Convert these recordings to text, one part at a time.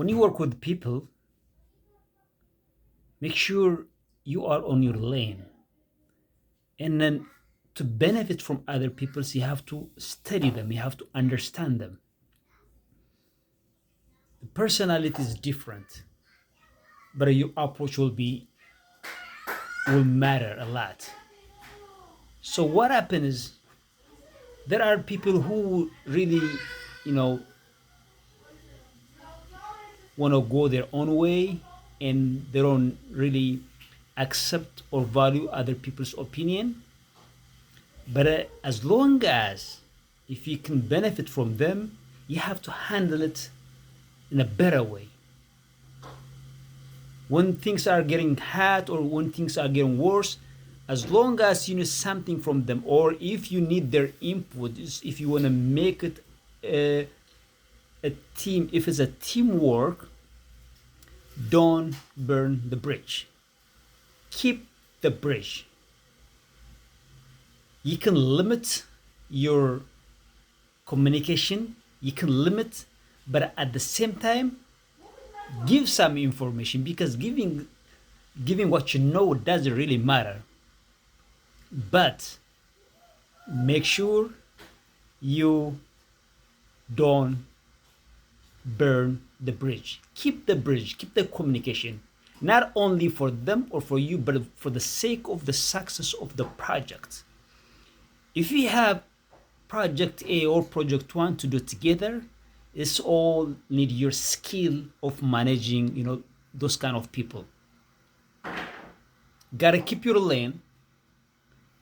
when you work with people, make sure you are on your lane. And then to benefit from other people's, you have to study them, you have to understand them. The personality is different, but your approach will matter a lot. So what happens is there are people who really, you know, want to go their own way and they don't really accept or value other people's opinion. But as long as if you can benefit from them, you have to handle it in a better way. When things are getting hot or when things are getting worse, as long as you need something from them, or if you need their input, if you want to make it a, a team, if it's a teamwork, don't burn the bridge. Keep the bridge. You can limit your communication, you can limit, but at the same time, give some information, because giving what you know doesn't really matter. But make sure you don't burn the bridge. Keep the bridge, keep the communication, not only for them or for you, but for the sake of the success of the project. If we have project A or project one to do together, it's all need your skill of managing, those kind of people. Gotta keep your lane.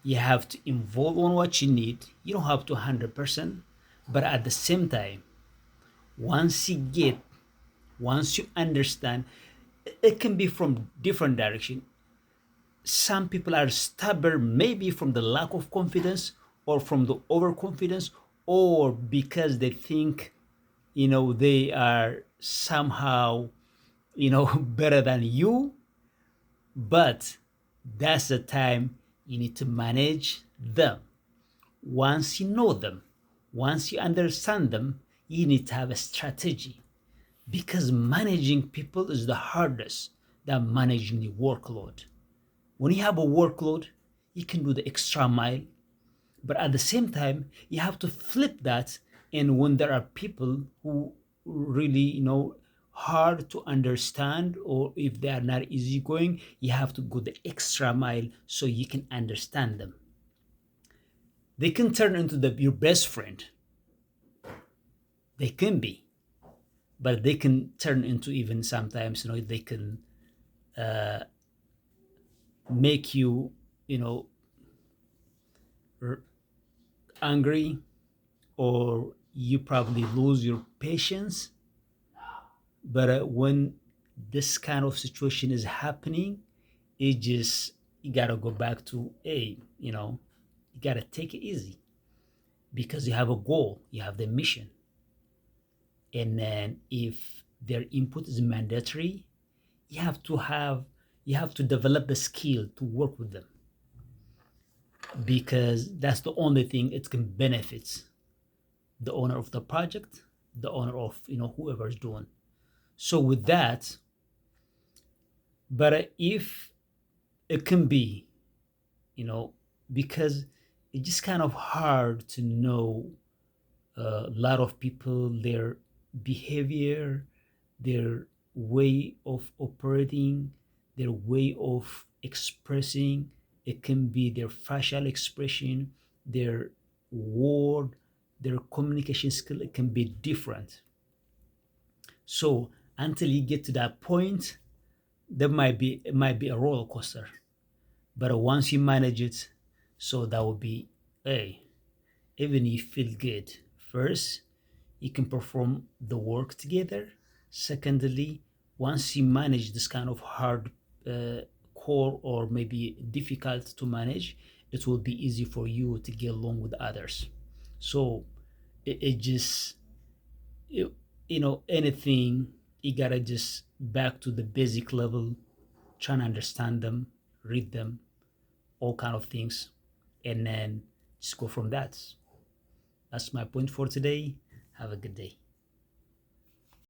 You have to involve on what you need. You don't have to 100%, but at the same time, once you understand, it can be from different direction. Some people are stubborn, maybe from the lack of confidence or from the overconfidence, or because they think, they are somehow, better than you. But that's the time you need to manage them. Once you know them, once you understand them, you need to have a strategy, because managing people is the hardest than managing the workload. When you have a workload, you can do the extra mile, but at the same time, you have to flip that. And when there are people who really, hard to understand, or if they are not easygoing, you have to go the extra mile so you can understand them. They can turn into your best friend. They can be, but they can turn into, even sometimes, they can make you, you know, angry, or you probably lose your patience. But when this kind of situation is happening, it just, you gotta go back to you gotta take it easy, because you have a goal, you have the mission. And then if their input is mandatory, you have to develop the skill to work with them, because that's the only thing it can benefit the owner of the project, the owner of, whoever's doing. So with that, but if it can be, you know because it's just kind of hard to know a lot of people, their behavior, their way of operating, their way of expressing. It can be their facial expression, their word, their communication skill. It can be different. So until you get to that point, it might be a roller coaster. But once you manage it, so that will be, hey, even you feel good. First, you can perform the work together. Secondly, once you manage this kind of hard core, or maybe difficult to manage, it will be easy for you to get along with others. So it just, anything, you gotta just back to the basic level, trying to understand them, read them, all kind of things, and then just go from that. That's my point for today. Have a good day.